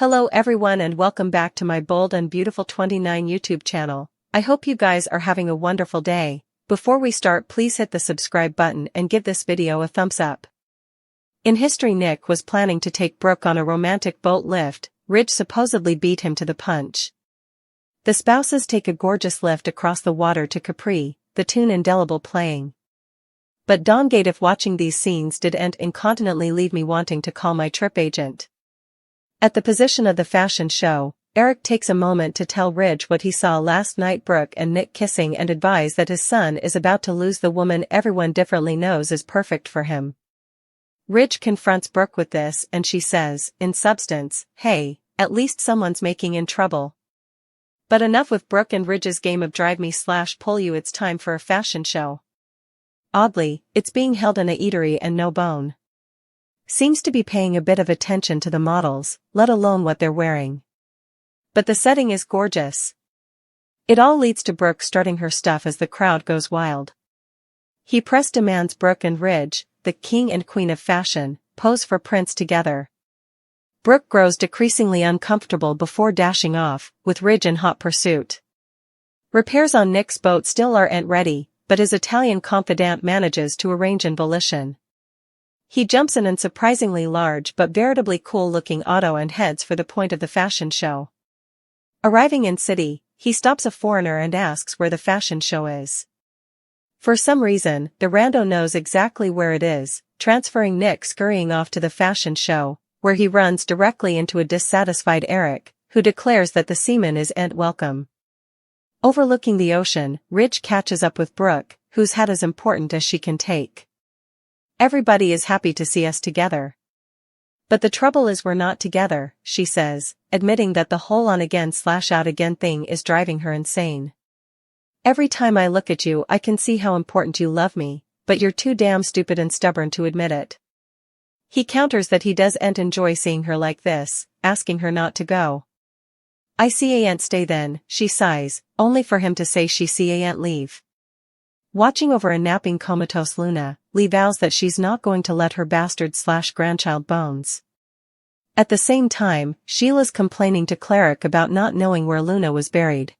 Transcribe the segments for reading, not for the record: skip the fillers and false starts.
Hello everyone and welcome back to my Bold and Beautiful 29 YouTube channel. I hope you guys are having a wonderful day. Before we start, please hit the subscribe button and give this video a thumbs up. In history, Nick was planning to take Brooke on a romantic boat lift. Ridge supposedly beat him to the punch. The spouses take a gorgeous lift across the water to Capri, the tune Indelible playing. But dongate if watching these scenes didn't incontinently leave me wanting to call my trip agent. At the position of the fashion show, Eric takes a moment to tell Ridge what he saw last night: Brooke and Nick kissing, and advise that his son is about to lose the woman everyone differently knows is perfect for him. Ridge confronts Brooke with this and she says, in substance, "Hey, at least someone's making in trouble." But enough with Brooke and Ridge's game of drive me/pull you, it's time for a fashion show. Oddly, it's being held in a eatery and no bone. Seems to be paying a bit of attention to the models, let alone what they're wearing. But the setting is gorgeous. It all leads to Brooke strutting her stuff as the crowd goes wild. He press demands Brooke and Ridge, the king and queen of fashion, pose for prints together. Brooke grows decreasingly uncomfortable before dashing off, with Ridge in hot pursuit. Repairs on Nick's boat still aren't ready, but his Italian confidant manages to arrange an volition. He jumps in an surprisingly large but veritably cool-looking auto and heads for the point of the fashion show. Arriving in city, he stops a foreigner and asks where the fashion show is. For some reason, the rando knows exactly where it is, transferring Nick scurrying off to the fashion show, where he runs directly into a dissatisfied Eric, who declares that the seaman isn't welcome. Overlooking the ocean, Ridge catches up with Brooke, whose hat is important as she can take. "Everybody is happy to see us together. But the trouble is we're not together," she says, admitting that the whole on-again/out again thing is driving her insane. "Every time I look at you I can see how important you love me, but you're too damn stupid and stubborn to admit it." He counters that he doesn't enjoy seeing her like this, asking her not to go. "I can't stay then," she sighs, only for him to say she can't leave. Watching over a napping comatose Luna, Lee vows that she's not going to let her bastard/grandchild bones. At the same time, Sheila's complaining to Cleric about not knowing where Luna was buried.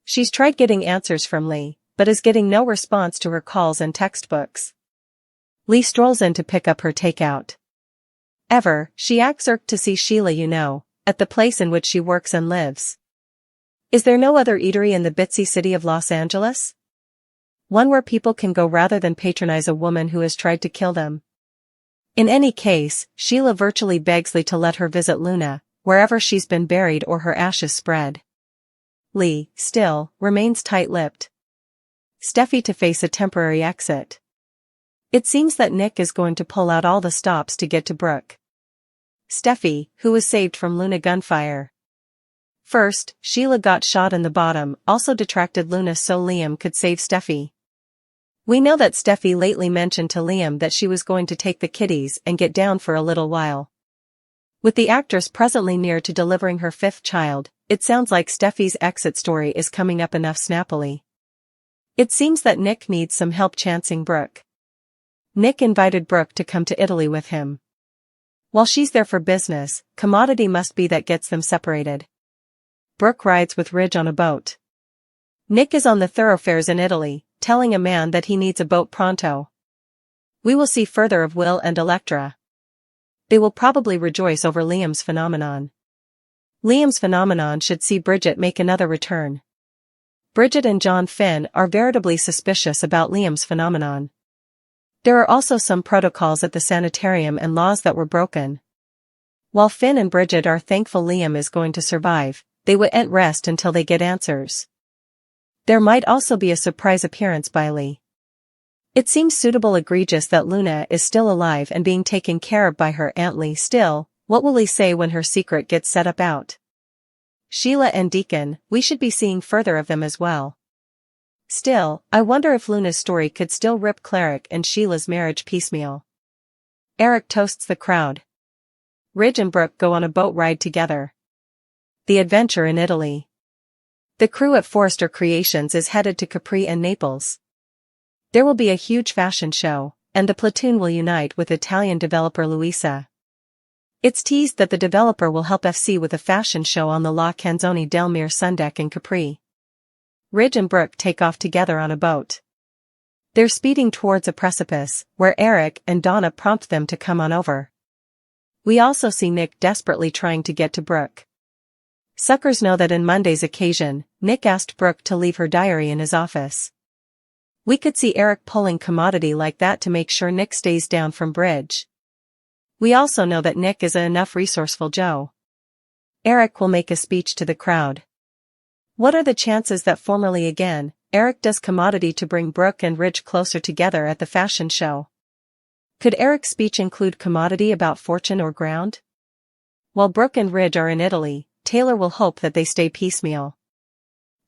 She's tried getting answers from Lee, but is getting no response to her calls and textbooks. Lee strolls in to pick up her takeout. She acts irked to see Sheila, at the place in which she works and lives. Is there no other eatery in the bitsy city of Los Angeles? One where people can go rather than patronize a woman who has tried to kill them? In any case, Sheila virtually begs Lee to let her visit Luna, wherever she's been buried or her ashes spread. Lee, still, remains tight-lipped. Steffi to face a temporary exit. It seems that Nick is going to pull out all the stops to get to Brooke. Steffi, who was saved from Luna gunfire. First, Sheila got shot in the bottom, also detracted Luna so Liam could save Steffi. We know that Steffi lately mentioned to Liam that she was going to take the kiddies and get down for a little while. With the actress presently near to delivering her 5th child, it sounds like Steffi's exit story is coming up enough snappily. It seems that Nick needs some help chancing Brooke. Nick invited Brooke to come to Italy with him. While she's there for business, commodity must be that gets them separated. Brooke rides with Ridge on a boat. Nick is on the thoroughfares in Italy, telling a man that he needs a boat pronto. We will see further of Will and Electra. They will probably rejoice over Liam's phenomenon. Liam's phenomenon should see Bridget make another return. Bridget and John Finn are veritably suspicious about Liam's phenomenon. There are also some protocols at the sanitarium and laws that were broken. While Finn and Bridget are thankful Liam is going to survive, they won't rest until they get answers. There might also be a surprise appearance by Lee. It seems suitable egregious that Luna is still alive and being taken care of by her Aunt Lee. Still, what will Lee say when her secret gets set up out? Sheila and Deacon, we should be seeing further of them as well. Still, I wonder if Luna's story could still rip Cleric and Sheila's marriage piecemeal. Eric toasts the crowd. Ridge and Brooke go on a boat ride together. The adventure in Italy. The crew at Forrester Creations is headed to Capri and Naples. There will be a huge fashion show, and the platoon will unite with Italian developer Luisa. It's teased that the developer will help FC with a fashion show on the La Canzone del Mir Sundeck in Capri. Ridge and Brooke take off together on a boat. They're speeding towards a precipice, where Eric and Donna prompt them to come on over. We also see Nick desperately trying to get to Brooke. Suckers know that in Monday's occasion, Nick asked Brooke to leave her diary in his office. We could see Eric pulling commodity like that to make sure Nick stays down from bridge. We also know that Nick is enough resourceful Joe. Eric will make a speech to the crowd. What are the chances that formally again, Eric does commodity to bring Brooke and Ridge closer together at the fashion show? Could Eric's speech include commodity about fortune or ground? While Brooke and Ridge are in Italy, Taylor will hope that they stay piecemeal.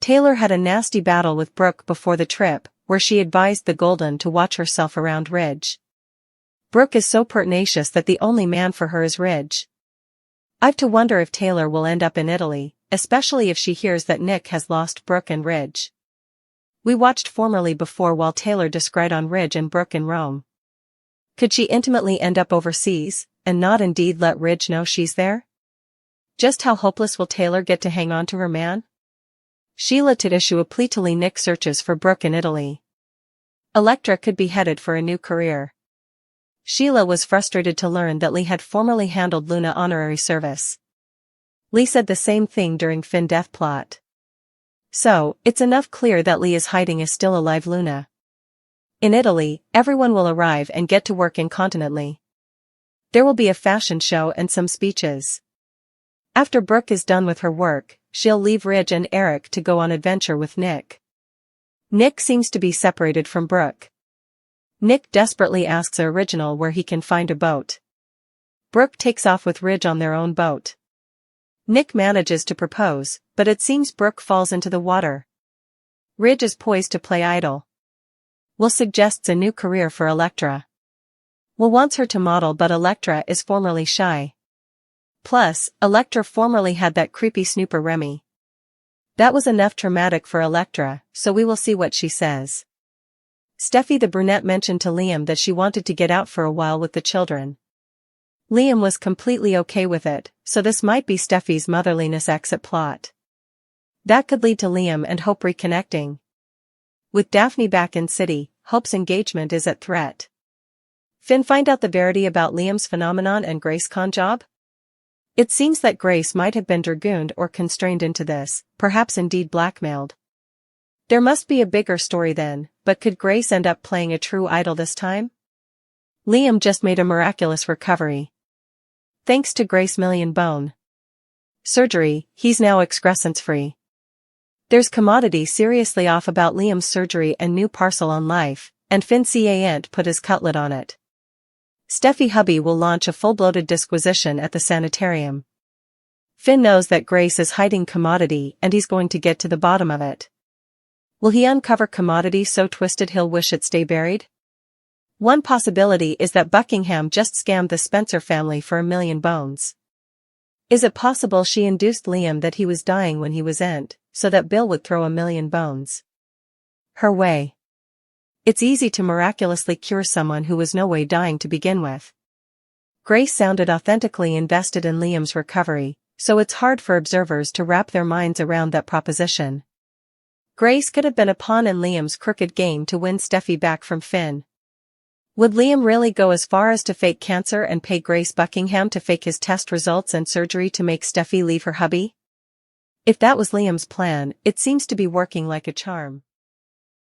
Taylor had a nasty battle with Brooke before the trip, where she advised the Golden to watch herself around Ridge. Brooke is so pertinacious that the only man for her is Ridge. I've to wonder if Taylor will end up in Italy, especially if she hears that Nick has lost Brooke and Ridge. We watched formerly before while Taylor descried on Ridge and Brooke in Rome. Could she intimately end up overseas, and not indeed let Ridge know she's there? Just how hopeless will Taylor get to hang on to her man? Sheila to issue a plea to Lee. Nick searches for Brooke in Italy. Electra could be headed for a new career. Sheila was frustrated to learn that Lee had formerly handled Luna honorary service. Lee said the same thing during Finn death plot. So, it's enough clear that Lee is hiding a still alive Luna. In Italy, everyone will arrive and get to work incontinently. There will be a fashion show and some speeches. After Brooke is done with her work, she'll leave Ridge and Eric to go on adventure with Nick. Nick seems to be separated from Brooke. Nick desperately asks Original where he can find a boat. Brooke takes off with Ridge on their own boat. Nick manages to propose, but it seems Brooke falls into the water. Ridge is poised to play idol. Will suggests a new career for Electra. Will wants her to model, but Electra is formerly shy. Plus, Electra formerly had that creepy snooper Remy. That was enough traumatic for Electra, so we will see what she says. Steffi the brunette mentioned to Liam that she wanted to get out for a while with the children. Liam was completely okay with it, so this might be Steffi's motherliness exit plot. That could lead to Liam and Hope reconnecting. With Daphne back in city, Hope's engagement is at threat. Finn find out the verity about Liam's phenomenon and Grace con job? It seems that Grace might have been dragooned or constrained into this, perhaps indeed blackmailed. There must be a bigger story then, but could Grace end up playing a true idol this time? Liam just made a miraculous recovery. Thanks to Grace Million Bone surgery, he's now excrescence-free. There's commodity seriously off about Liam's surgery and new parcel on life, and Finn can't put his cutlet on it. Steffi hubby will launch a full-bloated disquisition at the sanitarium. Finn knows that Grace is hiding commodity and he's going to get to the bottom of it. Will he uncover commodity so twisted he'll wish it stay buried? One possibility is that Buckingham just scammed the Spencer family for $1 million. Is it possible she induced Liam that he was dying when he was ent, so that Bill would throw $1 million her way? It's easy to miraculously cure someone who was no way dying to begin with. Grace sounded authentically invested in Liam's recovery, so it's hard for observers to wrap their minds around that proposition. Grace could have been a pawn in Liam's crooked game to win Steffi back from Finn. Would Liam really go as far as to fake cancer and pay Grace Buckingham to fake his test results and surgery to make Steffi leave her hubby? If that was Liam's plan, it seems to be working like a charm.